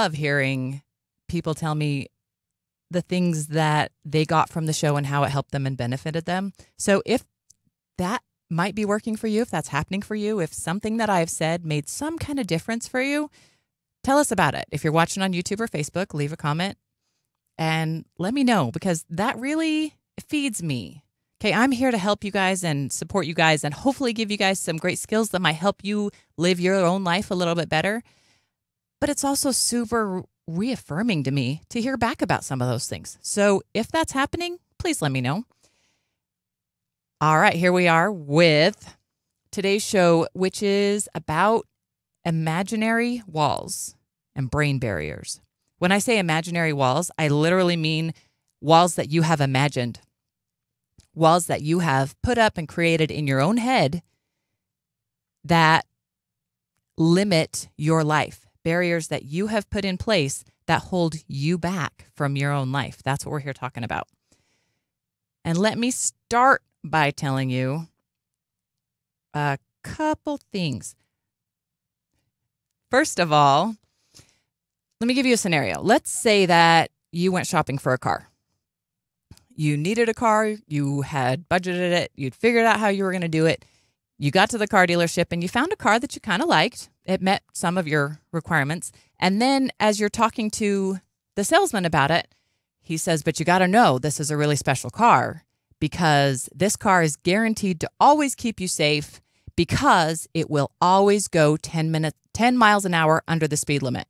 love hearing people tell me the things that they got from the show and how it helped them and benefited them. So if that might be working for you, if that's happening for you, if something that I've said made some kind of difference for you, tell us about it. If you're watching on YouTube or Facebook, leave a comment and let me know, because that really feeds me. Okay, I'm here to help you guys and support you guys and hopefully give you guys some great skills that might help you live your own life a little bit better. But it's also super reaffirming to me to hear back about some of those things. So if that's happening, please let me know. All right, here we are with today's show, which is about imaginary walls and brain barriers. When I say imaginary walls, I literally mean walls that you have imagined, walls that you have put up and created in your own head that limit your life. Barriers that you have put in place that hold you back from your own life. That's what we're here talking about. And let me start by telling you a couple things. First of all, let me give you a scenario. Let's say that you went shopping for a car. You needed a car, you had budgeted it, you'd figured out how you were going to do it. You got to the car dealership and you found a car that you kind of liked. It met some of your requirements. And then as you're talking to the salesman about it, he says, but you got to know this is a really special car because this car is guaranteed to always keep you safe because it will always go 10 miles an hour under the speed limit.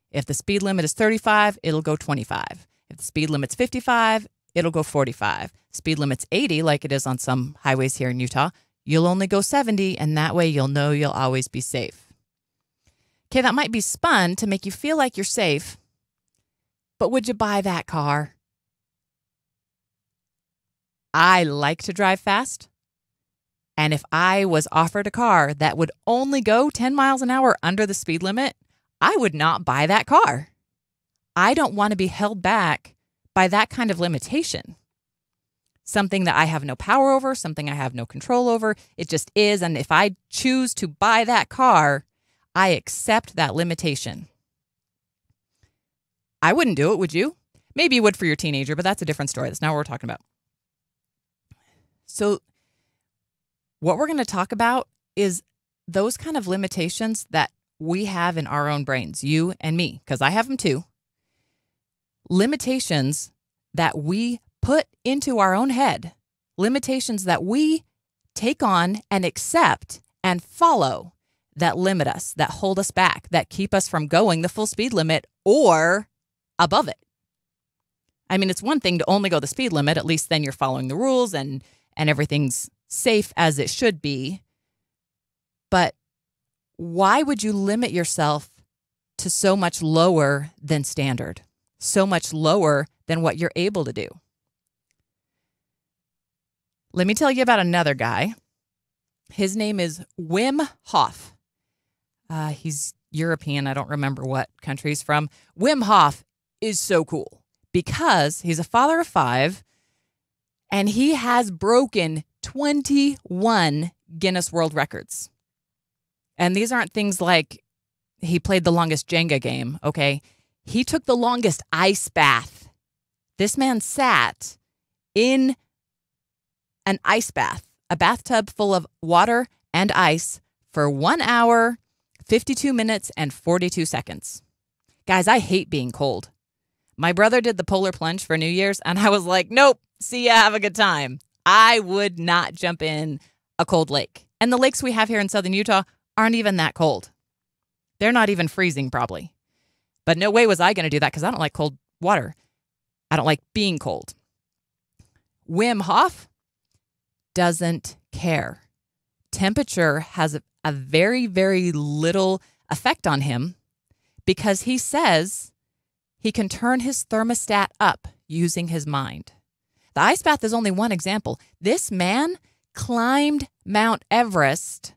If the speed limit is 35, it'll go 25. If the speed limit's 55, it'll go 45. Speed limit's 80, like it is on some highways here in Utah, you'll only go 70, and that way you'll know you'll always be safe. Okay, that might be spun to make you feel like you're safe, but would you buy that car? I like to drive fast, and if I was offered a car that would only go 10 miles an hour under the speed limit, I would not buy that car. I don't want to be held back by that kind of limitation. Something that I have no power over, something I have no control over. It just is. And if I choose to buy that car, I accept that limitation. I wouldn't do it, would you? Maybe you would for your teenager, but that's a different story. That's not what we're talking about. So what we're going to talk about is those kind of limitations that we have in our own brains, you and me, because I have them too. Limitations that we put into our own head, limitations that we take on and accept and follow that limit us, that hold us back, that keep us from going the full speed limit or above it. I mean, it's one thing to only go the speed limit. At least then you're following the rules and everything's safe as it should be. But why would you limit yourself to so much lower than standard, so much lower than what you're able to do? Let me tell you about another guy. His name is Wim Hof. He's European. I don't remember what country he's from. Wim Hof is so cool because he's a father of 5 and he has broken 21 Guinness World Records. And these aren't things like he played the longest Jenga game, okay? He took the longest ice bath. This man sat in an ice bath, a bathtub full of water and ice for 1 hour, 52 minutes, and 42 seconds. Guys, I hate being cold. My brother did the polar plunge for New Year's, and I was like, nope, see ya, have a good time. I would not jump in a cold lake. And the lakes we have here in southern Utah aren't even that cold. They're not even freezing, probably. But no way was I going to do that because I don't like cold water. I don't like being cold. Wim Hof doesn't care. Temperature has a very, very little effect on him because he says he can turn his thermostat up using his mind. The ice bath is only one example. This man climbed Mount Everest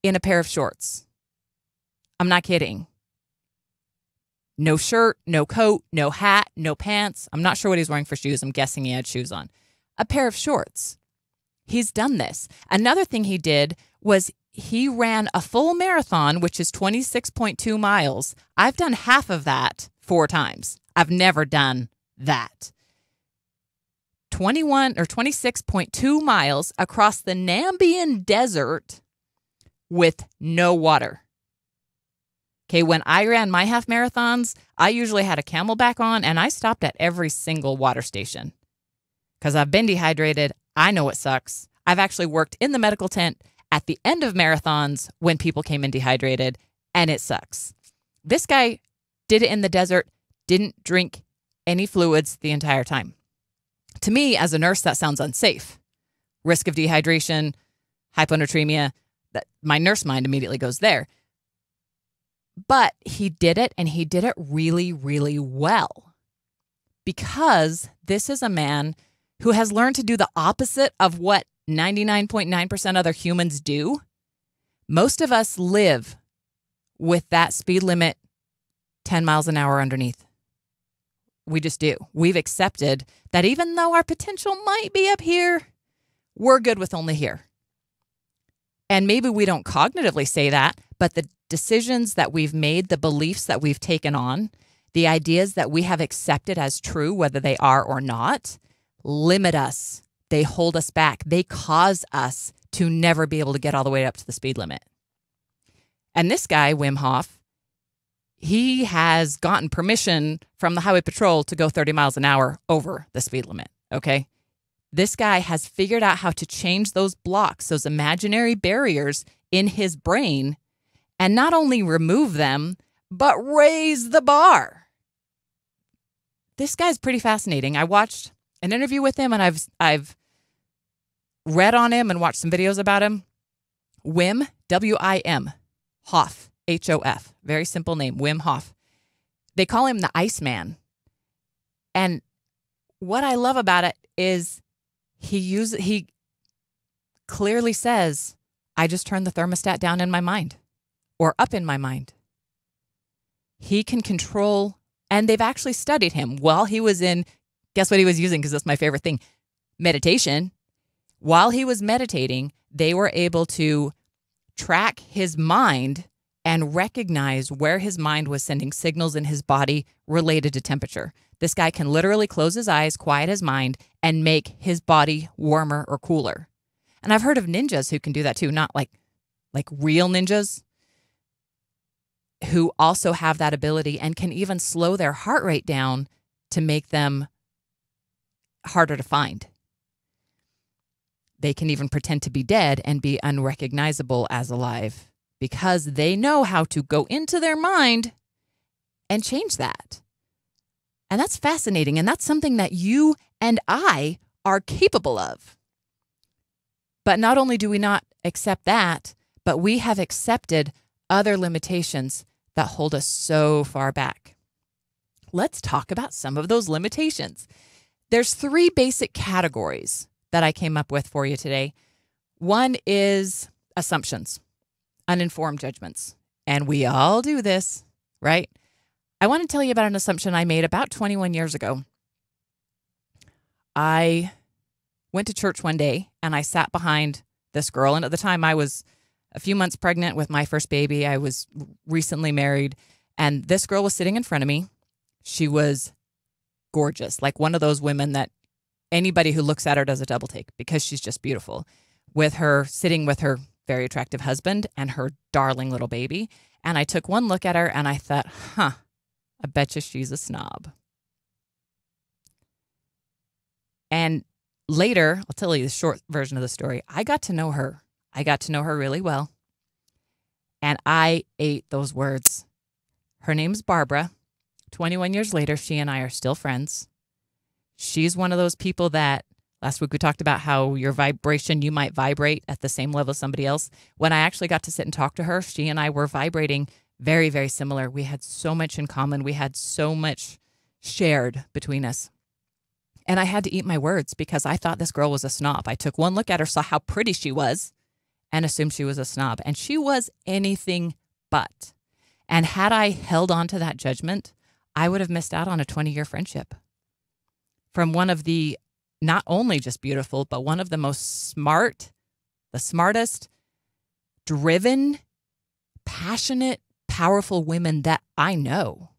in a pair of shorts. I'm not kidding. No shirt, no coat, no hat, no pants. I'm not sure what he's wearing for shoes. I'm guessing he had shoes on. A pair of shorts. He's done this. Another thing he did was he ran a full marathon, which is 26.2 miles. I've done half of that 4 times. I've never done that. 21 or 26.2 miles across the Namibian desert with no water. Okay, when I ran my half marathons, I usually had a Camelback on, and I stopped at every single water station because I've been dehydrated. I know it sucks. I've actually worked in the medical tent at the end of marathons when people came in dehydrated, and it sucks. This guy did it in the desert, didn't drink any fluids the entire time. To me, as a nurse, that sounds unsafe. Risk of dehydration, hyponatremia, that my nurse mind immediately goes there. But he did it, and he did it really, really well. Because this is a man who has learned to do the opposite of what 99.9% other humans do. Most of us live with that speed limit 10 miles an hour underneath. We just do. We've accepted that even though our potential might be up here, we're good with only here. And maybe we don't cognitively say that, but the decisions that we've made, the beliefs that we've taken on, the ideas that we have accepted as true, whether they are or not, limit us. They hold us back. They cause us to never be able to get all the way up to the speed limit. And this guy, Wim Hof, he has gotten permission from the Highway Patrol to go 30 miles an hour over the speed limit, okay? This guy has figured out how to change those blocks, those imaginary barriers in his brain, and not only remove them, but raise the bar. This guy's pretty fascinating. I watched an interview with him, and I've read on him and watched some videos about him. Wim, W-I-M, Hof, H-O-F. Very simple name, Wim Hof. They call him the Iceman. And what I love about it is he clearly says, I just turned the thermostat down in my mind or up in my mind. He can control, and they've actually studied him while he was in, guess what he was using, because that's my favorite thing, meditation. While he was meditating, they were able to track his mind and recognize where his mind was sending signals in his body related to temperature. This guy can literally close his eyes, quiet his mind, and make his body warmer or cooler. And I've heard of ninjas who can do that too, not like real ninjas, who also have that ability and can even slow their heart rate down to make them harder to find. They can even pretend to be dead and be unrecognizable as alive because they know how to go into their mind and change that. And that's fascinating. And that's something that you and I are capable of. But not only do we not accept that, but we have accepted other limitations that hold us so far back. Let's talk about some of those limitations. There's 3 basic categories that I came up with for you today. One is assumptions, uninformed judgments. And we all do this, right? I want to tell you about an assumption I made about 21 years ago. I went to church one day and I sat behind this girl. And at the time I was a few months pregnant with my first baby. I was recently married. And this girl was sitting in front of me. She was gorgeous, like one of those women that anybody who looks at her does a double take because she's just beautiful, with her sitting with her very attractive husband and her darling little baby. And I took one look at her and I thought, I bet you she's a snob. And later, I'll tell you the short version of the story. I got to know her. I got to know her really well. And I ate those words. Her name's Barbara. 21 years later, she and I are still friends. She's one of those people that, last week we talked about how your vibration, you might vibrate at the same level as somebody else. When I actually got to sit and talk to her, she and I were vibrating very, very similar. We had so much in common. We had so much shared between us. And I had to eat my words because I thought this girl was a snob. I took one look at her, saw how pretty she was, and assumed she was a snob. And she was anything but. And had I held on to that judgment, I would have missed out on a 20-year friendship from one of the, not only just beautiful, but one of the most smart, the smartest, driven, passionate, powerful women that I know.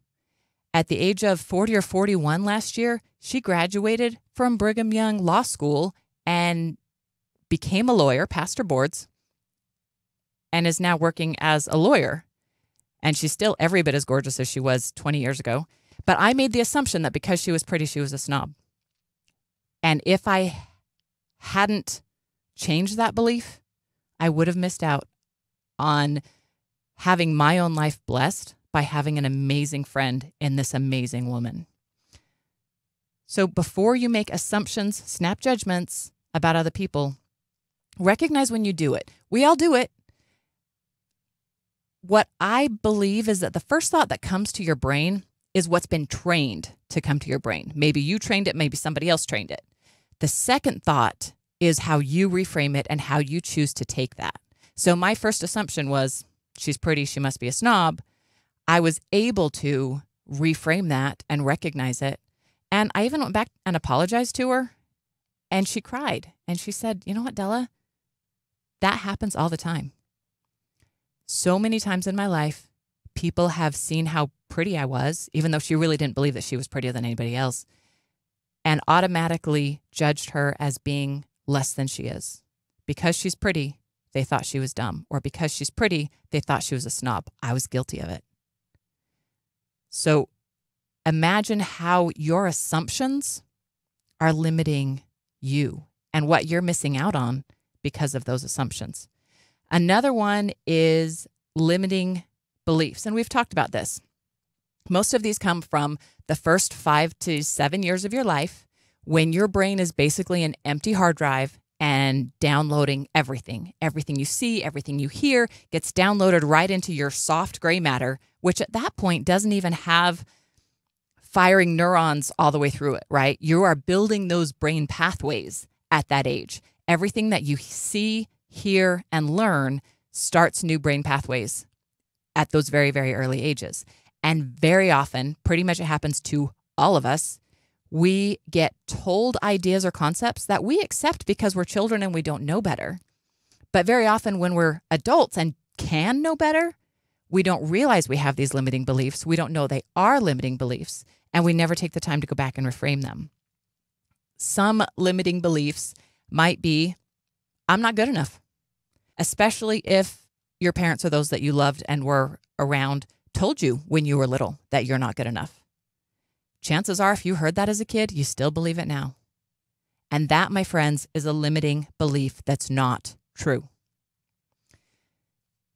At the age of 40 or 41 last year, she graduated from Brigham Young Law School and became a lawyer, passed her boards, and is now working as a lawyer. And she's still every bit as gorgeous as she was 20 years ago. But I made the assumption that because she was pretty, she was a snob. And if I hadn't changed that belief, I would have missed out on having my own life blessed by having an amazing friend in this amazing woman. So before you make assumptions, snap judgments about other people, recognize when you do it. We all do it. What I believe is that the first thought that comes to your brain is what's been trained to come to your brain. Maybe you trained it, maybe somebody else trained it. The second thought is how you reframe it and how you choose to take that. So my first assumption was, she's pretty, she must be a snob. I was able to reframe that and recognize it. And I even went back and apologized to her. And she cried. And she said, you know what, Della? That happens all the time. So many times in my life, people have seen how pretty I was, even though she really didn't believe that she was prettier than anybody else, and automatically judged her as being less than she is. Because she's pretty, they thought she was dumb. Or because she's pretty, they thought she was a snob. I was guilty of it. So imagine how your assumptions are limiting you and what you're missing out on because of those assumptions. Another one is limiting beliefs. And we've talked about this. Most of these come from the first 5 to 7 years of your life when your brain is basically an empty hard drive and downloading everything. Everything you see, everything you hear gets downloaded right into your soft gray matter, which at that point doesn't even have firing neurons all the way through it, right? You are building those brain pathways at that age. Everything that you see, hear, and learn starts new brain pathways at those very, very early ages. And very often, pretty much it happens to all of us, we get told ideas or concepts that we accept because we're children and we don't know better. But very often when we're adults and can know better, we don't realize we have these limiting beliefs. We don't know they are limiting beliefs, and we never take the time to go back and reframe them. Some limiting beliefs might be, I'm not good enough, especially if your parents or those that you loved and were around told you when you were little that you're not good enough. Chances are, if you heard that as a kid, you still believe it now. And that, my friends, is a limiting belief that's not true.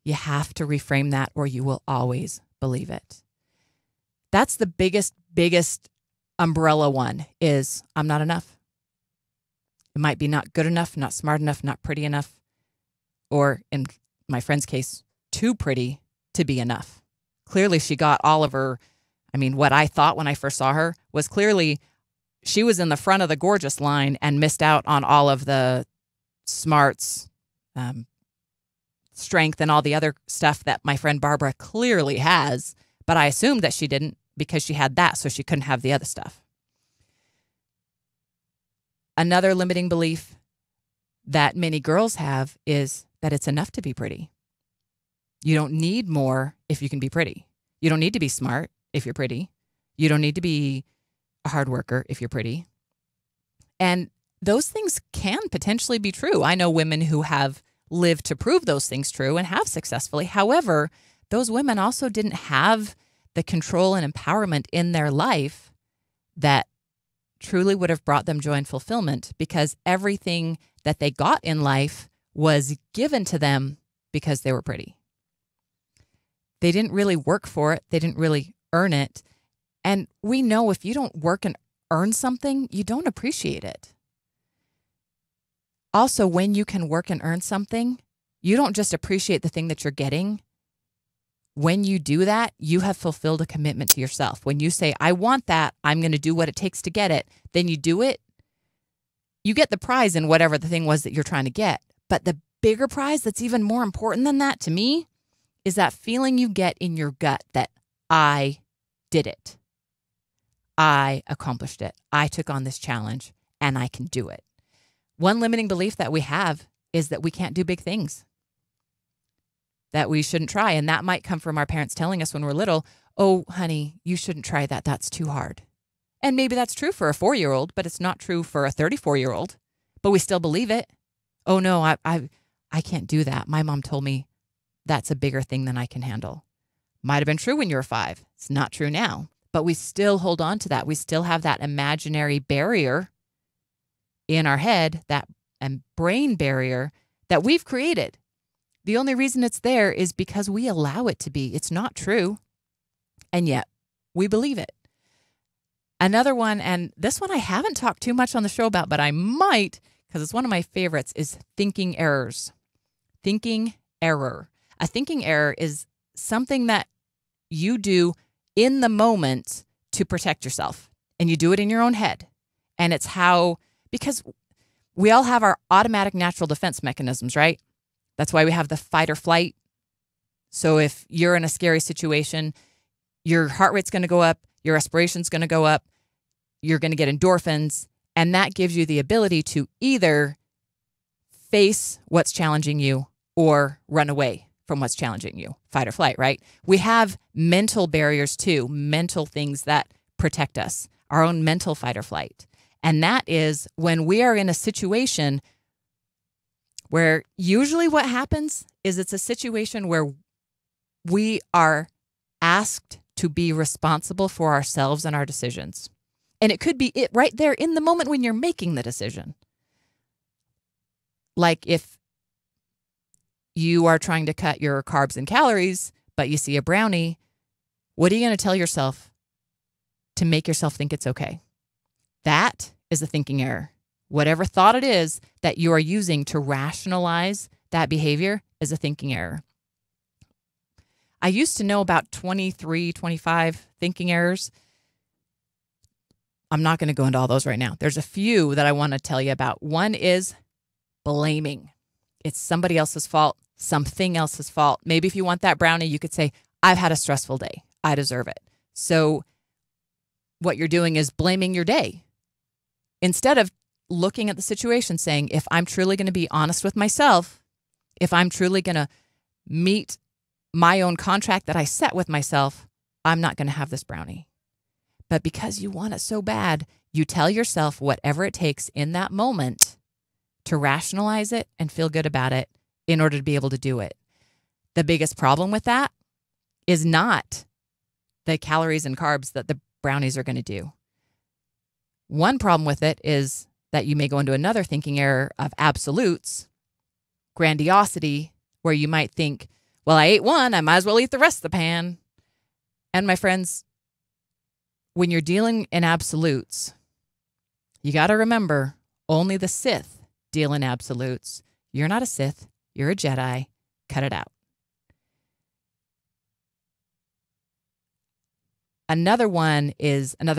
You have to reframe that or you will always believe it. That's the biggest umbrella one is, I'm not enough. It might be not good enough, not smart enough, not pretty enough, or in my friend's case, too pretty to be enough. Clearly, she got all of her, what I thought when I first saw her was clearly she was in the front of the gorgeous line and missed out on all of the smarts, strength, and all the other stuff that my friend Barbara clearly has. But I assumed that she didn't because she had that, so she couldn't have the other stuff. Another limiting belief that many girls have is that it's enough to be pretty. You don't need more if you can be pretty. You don't need to be smart if you're pretty. You don't need to be a hard worker if you're pretty. And those things can potentially be true. I know women who have lived to prove those things true and have successfully. However, those women also didn't have the control and empowerment in their life that truly would have brought them joy and fulfillment, because everything that they got in life was given to them because they were pretty. They didn't really work for it. They didn't really earn it. And we know if you don't work and earn something, you don't appreciate it. Also, when you can work and earn something, you don't just appreciate the thing that you're getting. When you do that, you have fulfilled a commitment to yourself. When you say, I want that, I'm going to do what it takes to get it, then you do it. You get the prize in whatever the thing was that you're trying to get. But the bigger prize that's even more important than that to me is that feeling you get in your gut that I did it. I accomplished it. I took on this challenge and I can do it. One limiting belief that we have is that we can't do big things. that we shouldn't try. And that might come from our parents telling us when we're little, oh, honey, you shouldn't try that. That's too hard. And maybe that's true for a 4-year-old, but it's not true for a 34-year-old. But we still believe it. Oh, no, I can't do that. My mom told me that's a bigger thing than I can handle. Might have been true when you were 5. It's not true now. But we still hold on to that. We still have that imaginary barrier in our head, that brain barrier that we've created. The only reason it's there is because we allow it to be. It's not true. And yet we believe it. Another one, and this one I haven't talked too much on the show about, but I might because it's one of my favorites, is thinking errors. Thinking error. A thinking error is something that you do in the moment to protect yourself. And you do it in your own head. And it's because we all have our automatic natural defense mechanisms, right? That's why we have the fight or flight. So if you're in a scary situation, your heart rate's going to go up, your respiration's going to go up, you're going to get endorphins, and that gives you the ability to either face what's challenging you or run away from what's challenging you, fight or flight, right? We have mental barriers too, mental things that protect us, our own mental fight or flight. And that is when we are in a situation where usually what happens is it's a situation where we are asked to be responsible for ourselves and our decisions. And it could be it right there in the moment when you're making the decision. Like if you are trying to cut your carbs and calories, but you see a brownie, what are you going to tell yourself to make yourself think it's okay? That is a thinking error. Whatever thought it is that you are using to rationalize that behavior is a thinking error. I used to know about 23, 25 thinking errors. I'm not going to go into all those right now. There's a few that I want to tell you about. One is blaming. It's somebody else's fault, something else's fault. Maybe if you want that brownie, you could say, I've had a stressful day. I deserve it. So what you're doing is blaming your day. Instead of looking at the situation saying, if I'm truly going to be honest with myself, if I'm truly going to meet my own contract that I set with myself, I'm not going to have this brownie. But because you want it so bad, you tell yourself whatever it takes in that moment to rationalize it and feel good about it in order to be able to do it. The biggest problem with that is not the calories and carbs that the brownies are going to do. One problem with it is that you may go into another thinking error of absolutes, grandiosity, where you might think, well, I ate one, I might as well eat the rest of the pan. And my friends, when you're dealing in absolutes, you got to remember only the Sith deal in absolutes. You're not a Sith. You're a Jedi. Cut it out. Another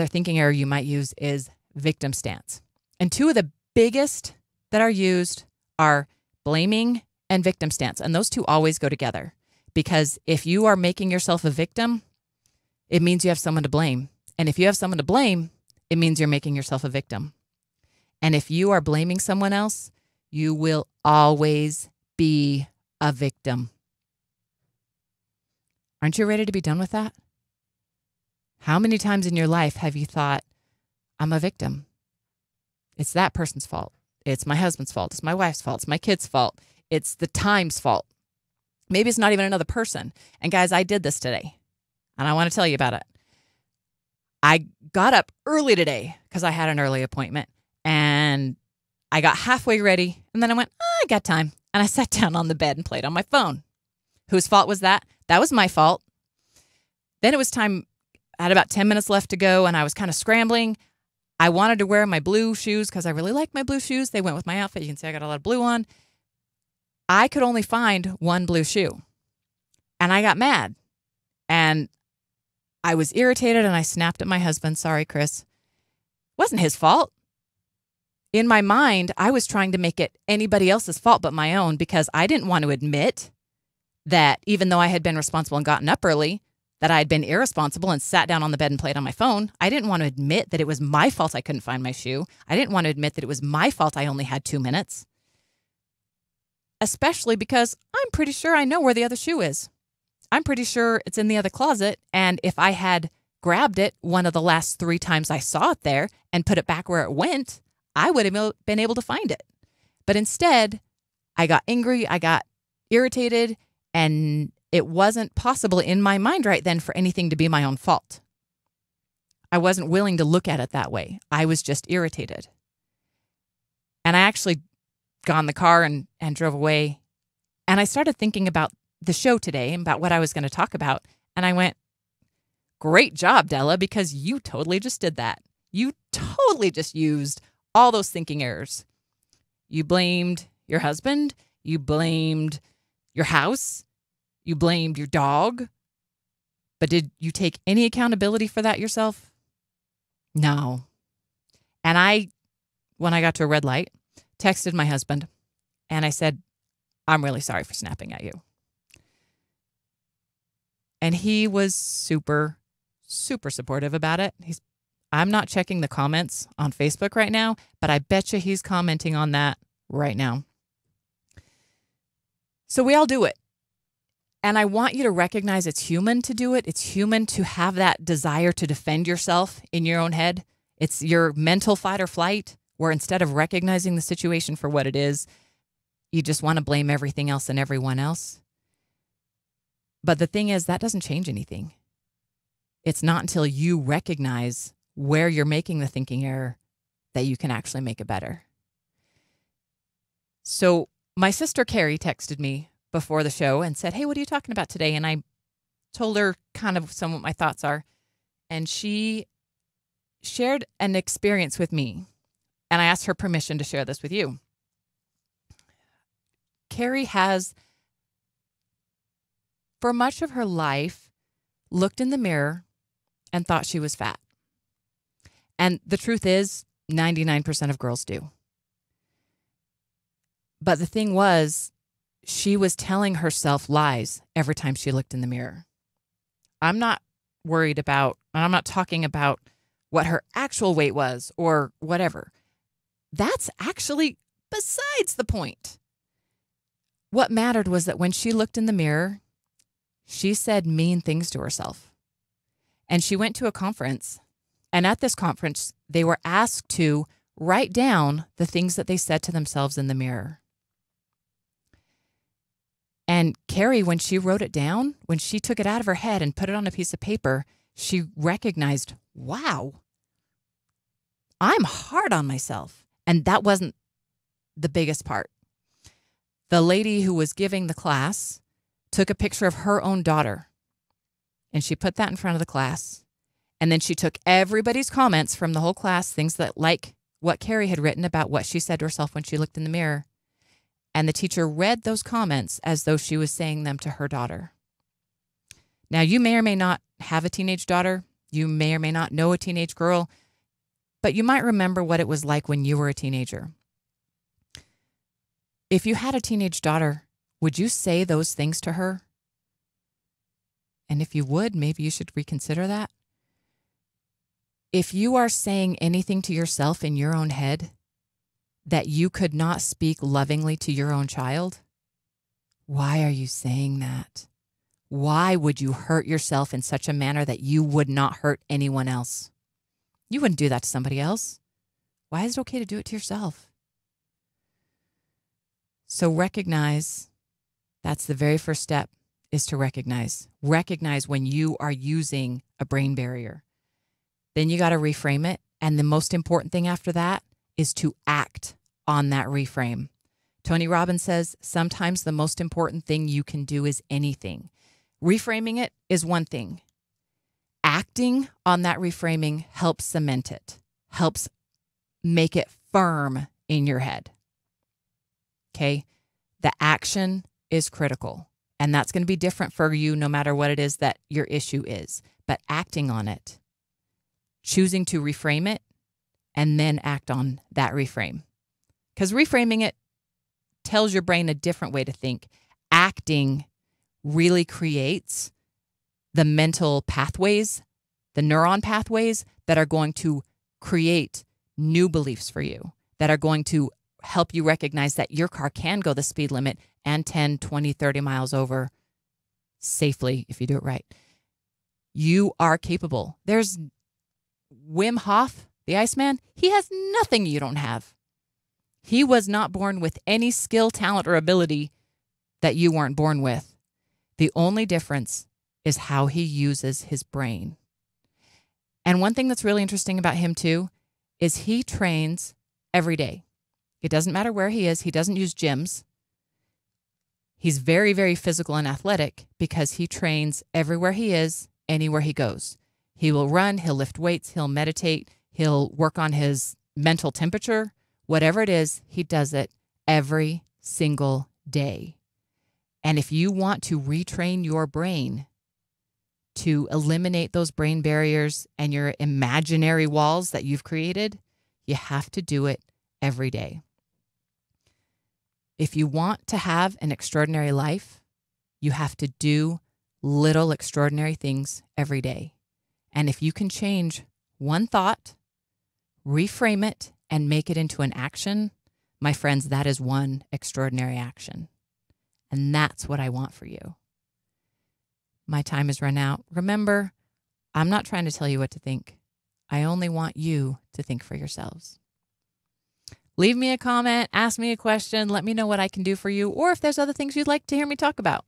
thinking error you might use is victim stance. And two of the biggest that are used are blaming and victim stance. And those two always go together. Because if you are making yourself a victim, it means you have someone to blame. And if you have someone to blame, it means you're making yourself a victim. And if you are blaming someone else, you will always be a victim. Aren't you ready to be done with that? How many times in your life have you thought, I'm a victim? It's that person's fault. It's my husband's fault. It's my wife's fault. It's my kid's fault. It's the time's fault. Maybe it's not even another person. And guys, I did this today. And I want to tell you about it. I got up early today because I had an early appointment. And I got halfway ready. And then I went, I got time. And I sat down on the bed and played on my phone. Whose fault was that? That was my fault. Then it was time. I had about 10 minutes left to go. And I was kind of scrambling. I wanted to wear my blue shoes because I really like my blue shoes. They went with my outfit. You can see I got a lot of blue on. I could only find one blue shoe. And I got mad. And I was irritated and I snapped at my husband. Sorry, Chris. It wasn't his fault. In my mind, I was trying to make it anybody else's fault but my own because I didn't want to admit that even though I had been responsible and gotten up early, that I had been irresponsible and sat down on the bed and played on my phone. I didn't want to admit that it was my fault I couldn't find my shoe. I didn't want to admit that it was my fault I only had 2 minutes. especially because I'm pretty sure I know where the other shoe is. I'm pretty sure it's in the other closet. And if I had grabbed it one of the last 3 times I saw it there and put it back where it went, I would have been able to find it. But instead, I got angry, I got irritated, and it wasn't possible in my mind right then for anything to be my own fault. I wasn't willing to look at it that way. I was just irritated. And I actually got in the car and drove away. And I started thinking about the show today and about what I was going to talk about. And I went, great job, Della, because you totally just did that. You totally just used all those thinking errors. You blamed your husband. You blamed your house. You blamed your dog. But did you take any accountability for that yourself? No. And when I got to a red light, texted my husband and I said, I'm really sorry for snapping at you. And he was super, super supportive about it. I'm not checking the comments on Facebook right now, but I bet you he's commenting on that right now. So we all do it. And I want you to recognize it's human to do it. It's human to have that desire to defend yourself in your own head. It's your mental fight or flight, where instead of recognizing the situation for what it is, you just want to blame everything else and everyone else. But the thing is, that doesn't change anything. It's not until you recognize where you're making the thinking error that you can actually make it better. So my sister Carrie texted me before the show and said, hey, what are you talking about today? And I told her kind of some of my thoughts are. And she shared an experience with me. And I asked her permission to share this with you. Carrie has, for much of her life, looked in the mirror and thought she was fat. And the truth is, 99% of girls do. But the thing was, she was telling herself lies every time she looked in the mirror. I'm not talking about what her actual weight was or whatever. That's actually besides the point. What mattered was that when she looked in the mirror, she said mean things to herself. And she went to a conference. And at this conference, they were asked to write down the things that they said to themselves in the mirror. And Carrie, when she wrote it down, when she took it out of her head and put it on a piece of paper, she recognized, wow, I'm hard on myself. And that wasn't the biggest part. The lady who was giving the class took a picture of her own daughter, and she put that in front of the class. And then she took everybody's comments from the whole class, things that like what Carrie had written about what she said to herself when she looked in the mirror. And the teacher read those comments as though she was saying them to her daughter. Now, you may or may not have a teenage daughter. You may or may not know a teenage girl, but you might remember what it was like when you were a teenager. If you had a teenage daughter, would you say those things to her? And if you would, maybe you should reconsider that. If you are saying anything to yourself in your own head that you could not speak lovingly to your own child, why are you saying that? Why would you hurt yourself in such a manner that you would not hurt anyone else? You wouldn't do that to somebody else. Why is it okay to do it to yourself? So recognize, that's the very first step, is to recognize. Recognize when you are using a brain barrier. Then you got to reframe it. And the most important thing after that is to act on that reframe. Tony Robbins says, sometimes the most important thing you can do is anything. Reframing it is one thing. Acting on that reframing helps cement it, helps make it firm in your head. Okay? The action is critical. And that's going to be different for you no matter what it is that your issue is. But acting on it, choosing to reframe it, and then act on that reframe. Because reframing it tells your brain a different way to think. Acting really creates the mental pathways, the neuron pathways that are going to create new beliefs for you, that are going to help you recognize that your car can go the speed limit and 10, 20, 30 miles over safely if you do it right. You are capable. There's Wim Hof, the Iceman. He has nothing you don't have. He was not born with any skill, talent, or ability that you weren't born with. The only difference is how he uses his brain. And one thing that's really interesting about him too is he trains every day. It doesn't matter where he is. He doesn't use gyms. He's very, very physical and athletic because he trains everywhere he is, anywhere he goes. He will run, he'll lift weights, he'll meditate, he'll work on his mental temperature. Whatever it is, he does it every single day. And if you want to retrain your brain to eliminate those brain barriers and your imaginary walls that you've created, you have to do it every day. If you want to have an extraordinary life, you have to do little extraordinary things every day. And if you can change one thought, reframe it, and make it into an action, my friends, that is one extraordinary action. And that's what I want for you. My time has run out. Remember, I'm not trying to tell you what to think. I only want you to think for yourselves. Leave me a comment, ask me a question, let me know what I can do for you, or if there's other things you'd like to hear me talk about.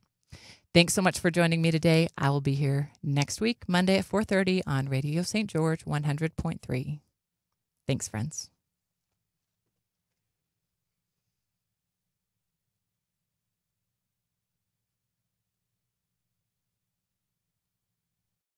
Thanks so much for joining me today. I will be here next week, Monday at 4:30 on Radio St. George 100.3. Thanks, friends.